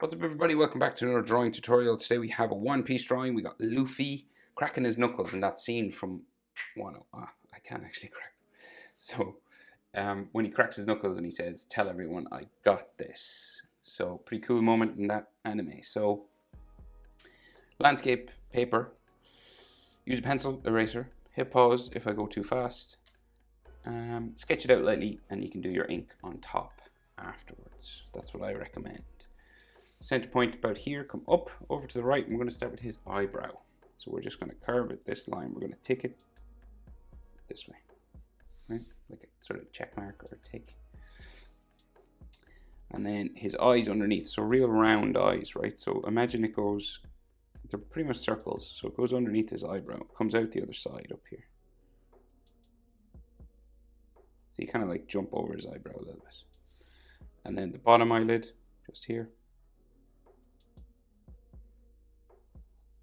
What's up, everybody? Welcome back to another drawing tutorial. Today we have a one-piece drawing. We got Luffy cracking his knuckles in that scene from Wano. I can't actually crack them. So when he cracks his knuckles and he says, "Tell everyone I got this." So pretty cool moment in that anime. So landscape paper. Use a pencil eraser. Hit pause if I go too fast. Sketch it out lightly, and you can do your ink on top afterwards. That's what I recommend. Center point about here, come up, over to the right, and we're going to start with his eyebrow. So we're just going to curve it this line. We're going to tick it this way, right? Like a sort of check mark or a tick. And then his eyes underneath, so real round eyes, right? So imagine it goes, they're pretty much circles, so it goes underneath his eyebrow, comes out the other side up here. So you kind of like jump over his eyebrow a little bit. And then the bottom eyelid, just here.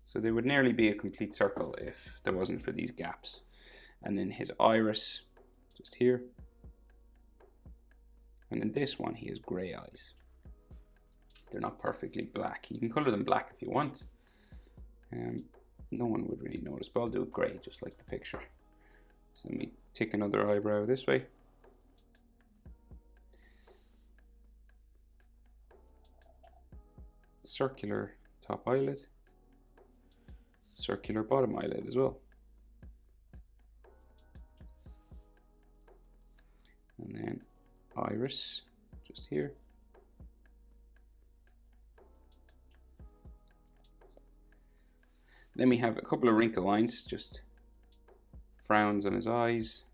So they would nearly be a complete circle if there wasn't for these gaps. And then his iris, just here. And in this one, he has gray eyes. They're not perfectly black. You can color them black if you want. No one would really notice, but I'll do it gray, just like the picture. So let me tick another eyebrow this way. Circular top eyelid. Circular bottom eyelid as well. And then iris, just here. Then we have a couple of wrinkle lines, just frowns on his eyes.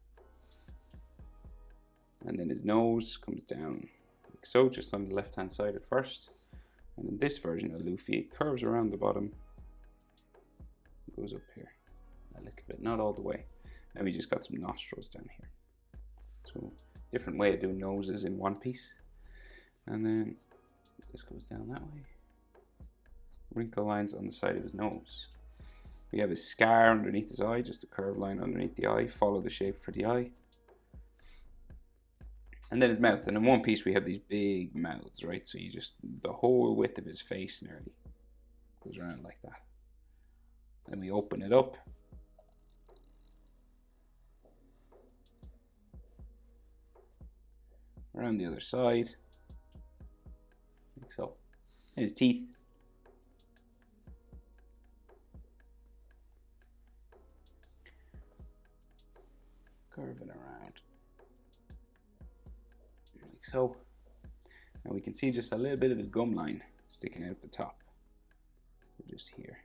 And then his nose comes down like so, just on the left hand side at first. And in this version of Luffy, it curves around the bottom. Goes up here a little bit, not all the way. And we just got some nostrils down here. So different way of doing noses in one piece. And then this goes down that way. Wrinkle lines on the side of his nose. We have his scar underneath his eye, just a curved line underneath the eye. Follow the shape for the eye. And then his mouth. And in one piece we have these big mouths, right? So you just, the whole width of his face nearly goes around like that. Then we open it up. Around the other side. Like so. His teeth. Curving around. Like so. And we can see just a little bit of his gum line sticking out the top. Just here.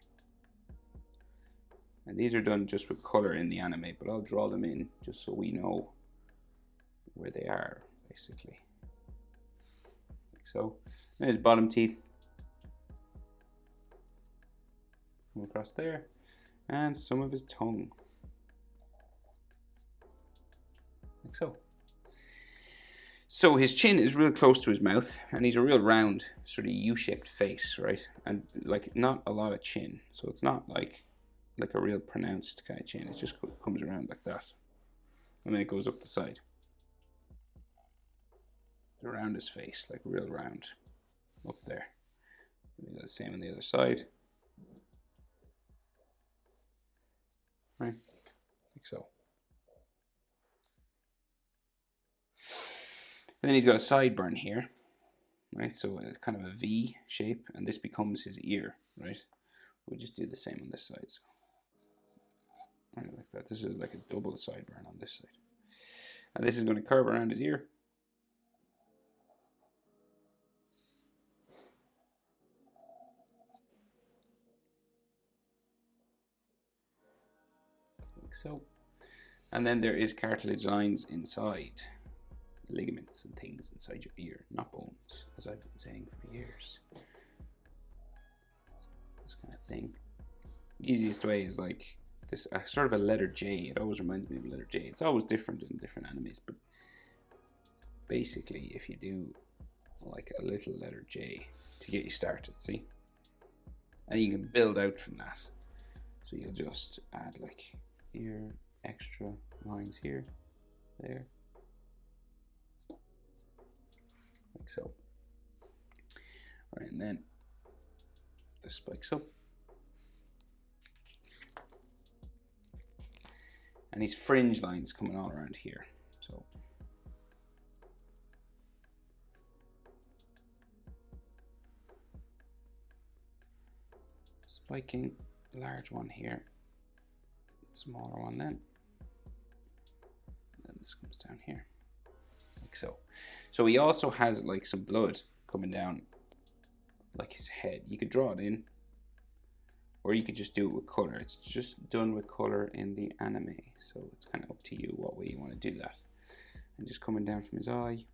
And these are done just with color in the anime, but I'll draw them in just so we know where they are, basically. Like so. And his bottom teeth. Come across there. And some of his tongue. Like so. So his chin is real close to his mouth, and he's a real round, sort of U-shaped face, right? And like not a lot of chin, so it's not like a real pronounced kind of chin. It just comes around like that, and then it goes up the side around his face, like real round up there. And we do the same on the other side, right? Like so. And then he's got a sideburn here, right? So it's kind of a V shape, and this becomes his ear, right? We'll just do the same on this side. So. Right, like that. This is like a double sideburn on this side. And this is going to curve around his ear. Like so. And then there is cartilage lines inside. Ligaments and things inside your ear, not bones, as I've been saying for years. This kind of thing. The easiest way is like this, sort of a letter J. It always reminds me of a letter J. It's always different in different animes, but basically if you do like a little letter J to get you started, see? And you can build out from that. So you'll just add like ear, extra lines here, there, like so. Right, and then the spikes up. And these fringe lines coming all around here. So spiking large one here, smaller one then. And then this comes down here, like so. So he also has like some blood coming down like his head. You could draw it in, or you could just do it with color. It's just done with color in the anime, so it's kind of up to you what way you want to do that. And just coming down from his eye.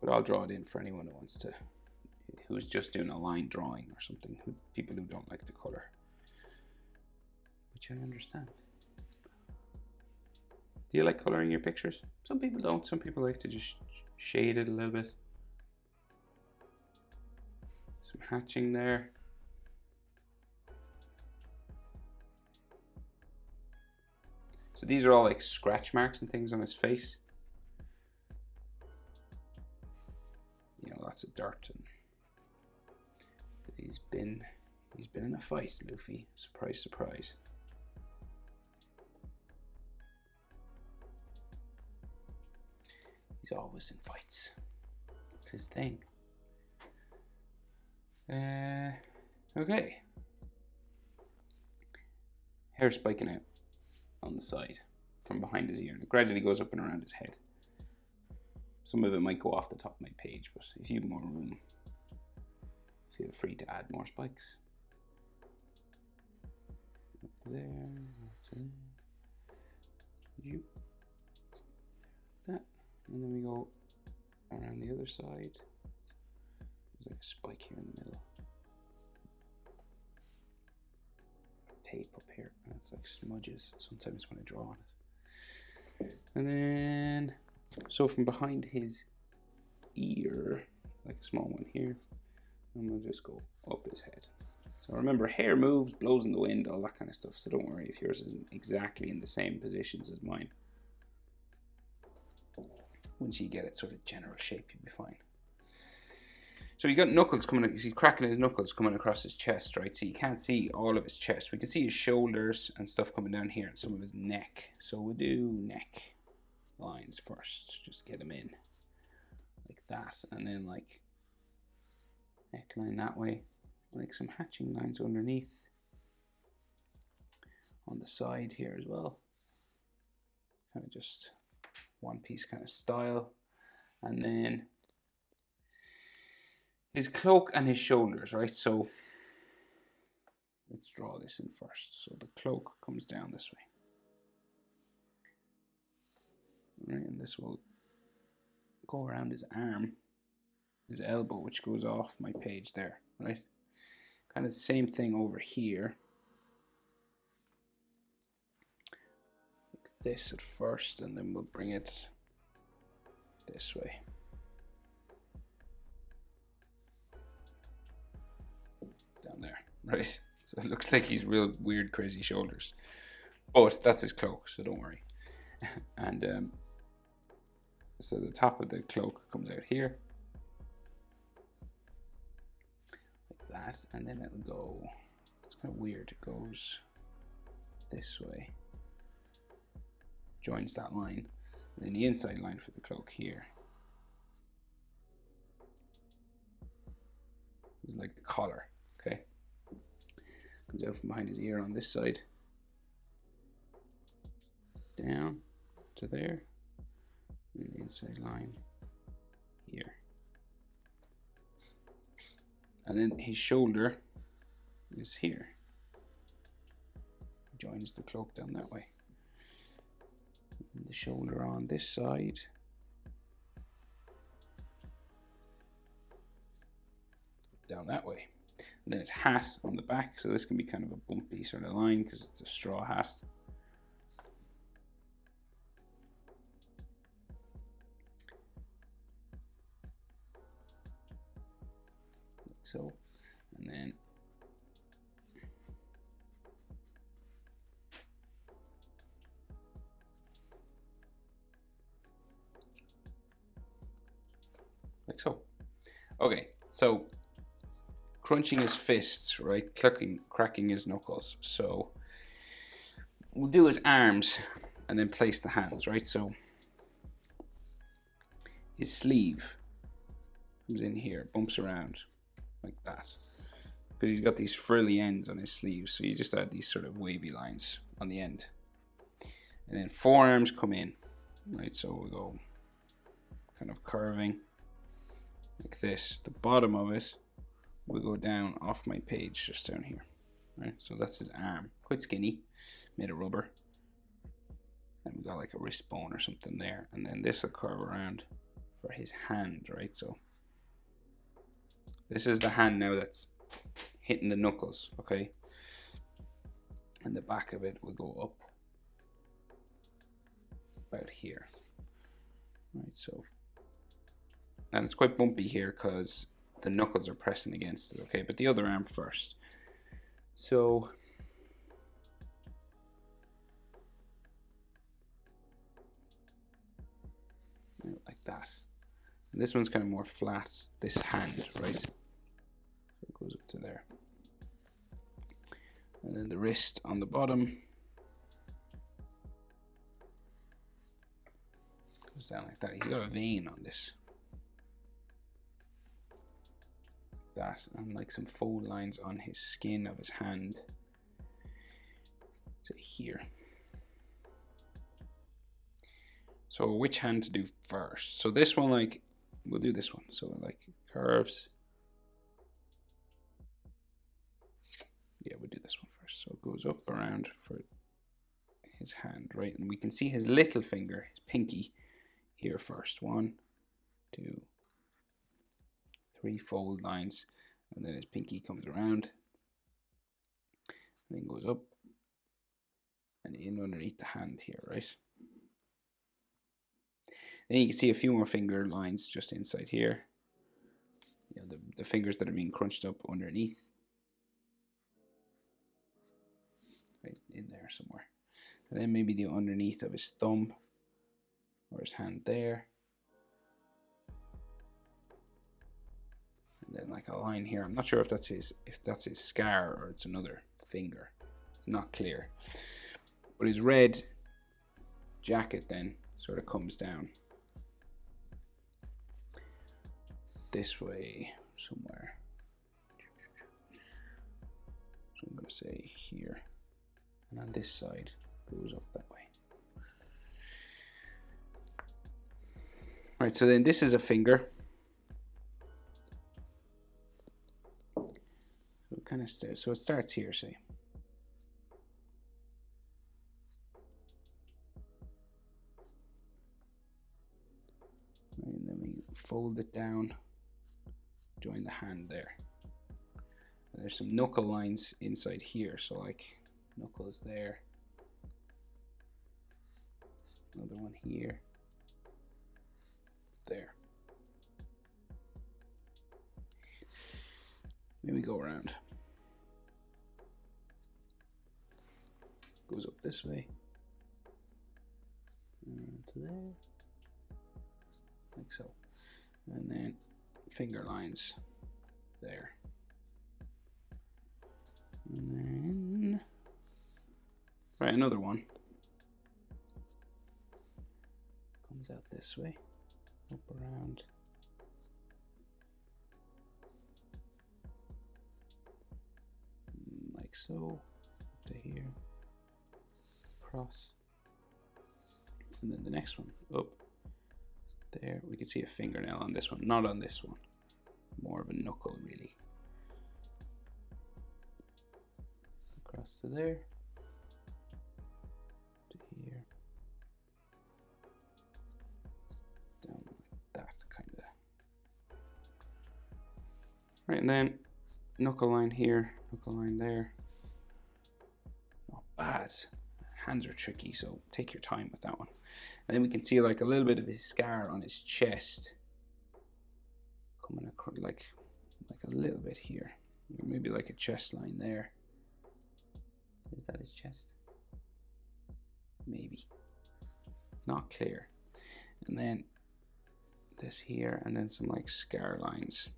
But I'll draw it in for anyone who wants to, who's just doing a line drawing or something, people who don't like the color, which I understand. Do you like coloring your pictures? Some people don't. Some people like to just shade it a little bit. Some hatching there. So these are all like scratch marks and things on his face. You know, lots of dirt, and he's been in a fight, Luffy. Surprise, surprise. He's always in fights. It's his thing. Okay. Hair spiking out on the side from behind his ear, and it gradually goes up and around his head. Some of it might go off the top of my page, but if you have more room, feel free to add more spikes. Up there, you. That, and then we go around the other side. There's like a spike here in the middle. Tape up here, and it's like smudges sometimes when I draw on it. And then, so from behind his ear, like a small one here, and we'll just go up his head. So remember, hair moves, blows in the wind, all that kind of stuff. So don't worry if yours isn't exactly in the same positions as mine. Once you get it sort of general shape, you'll be fine. So you got knuckles coming, he's cracking his knuckles coming across his chest, right? So you can't see all of his chest. We can see his shoulders and stuff coming down here and some of his neck. So we'll do neck lines first, just get them in like that. And then like neckline that way, like some hatching lines underneath on the side here as well. Kind of just one piece kind of style. And then his cloak and his shoulders, right? So let's draw this in first. So the cloak comes down this way. Right, and this will go around his arm, his elbow, which goes off my page there, right? Kind of the same thing over here. Like this at first, and then we'll bring it this way. Down there, right? So it looks like he's real weird, crazy shoulders. But that's his cloak, so don't worry. And so the top of the cloak comes out here. Like that, and then it'll go, it's kind of weird, it goes this way. Joins that line. And then the inside line for the cloak here is like the collar, okay? Comes out from behind his ear on this side. Down to there. And the inside line here. And then his shoulder is here. Joins the cloak down that way. And the shoulder on this side. Down that way. And then his hat on the back, so this can be kind of a bumpy sort of line because it's a straw hat. Like so. And then so. Okay, so crunching his fists, right? Cracking his knuckles. So we'll do his arms and then place the hands, right? So his sleeve comes in here, bumps around like that. Because he's got these frilly ends on his sleeves, so you just add these sort of wavy lines on the end. And then forearms come in, right? So we'll go kind of curving like this. The bottom of it will go down off my page, just down here, right? So that's his arm, quite skinny, made of rubber. And we got like a wrist bone or something there. And then this will curve around for his hand, right? So this is the hand now that's hitting the knuckles, okay? And the back of it will go up about here, right? So, and it's quite bumpy here because the knuckles are pressing against it, okay? But the other arm first. So like that. And this one's kind of more flat, this hand, right? So it goes up to there. And then the wrist on the bottom goes down like that. He's got a vein on this. That, and like some fold lines on his skin of his hand to here. So which hand to do first? So this one, like, we'll do this one. So like curves. Yeah, we'll do this one first. So it goes up around for his hand, right? And we can see his little finger, his pinky, here first. 1, 2, 3 fold lines. And then his pinky comes around. And then goes up. And in underneath the hand here, right? Then you can see a few more finger lines just inside here. You know, the fingers that are being crunched up underneath. Right in there somewhere. And then maybe the underneath of his thumb or his hand there. And then like a line here. I'm not sure if that's his scar or it's another finger. It's not clear. But his red jacket then sort of comes down this way somewhere. So I'm going to say here. And on this side goes up that way. Right, so then this is a finger. So it kind of so it starts here, say. And then we fold it down, join the hand there. And there's some knuckle lines inside here, so like knuckles there. Another one here. There. Then we go around. Goes up this way. And to there. Like so. And then finger lines there. And then right, another one. Comes out this way. Up around. Like so. Up to here. Cross. And then the next one. Up. There. We can see a fingernail on this one. Not on this one. More of a knuckle, really. Across to there. To here. Down like that, kind of. Right, and then knuckle line here, knuckle line there. Not bad. Hands are tricky, so take your time with that one. And then we can see like a little bit of his scar on his chest. Coming across like a little bit here. Maybe like a chest line there. Is that his chest? Maybe. Not clear. And then this here, and then some like scar lines.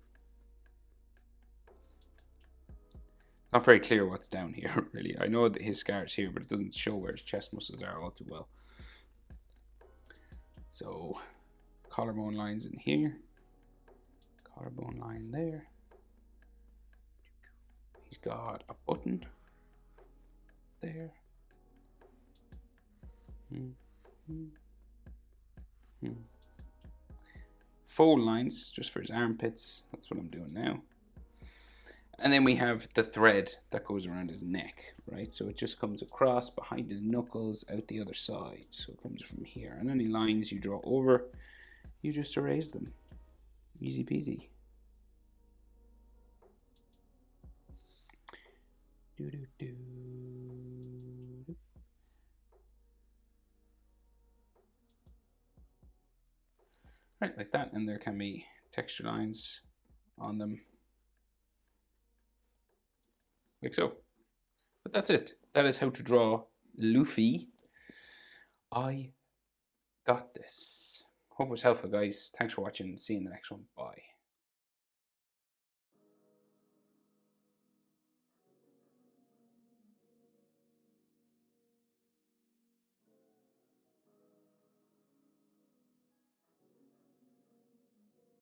It's not very clear what's down here, really. I know that his scars here, but it doesn't show where his chest muscles are all too well. So, collarbone lines in here. Collarbone line there. He's got a button there. Fold lines just for his armpits. That's what I'm doing now. And then we have the thread that goes around his neck, right? So it just comes across behind his knuckles out the other side. So it comes from here. And any lines you draw over, you just erase them. Easy peasy. Right, like that. And there can be texture lines on them. Like so. But that's it. That is how to draw Luffy. I got this. Hope it was helpful, guys. Thanks for watching. See you in the next one. Bye.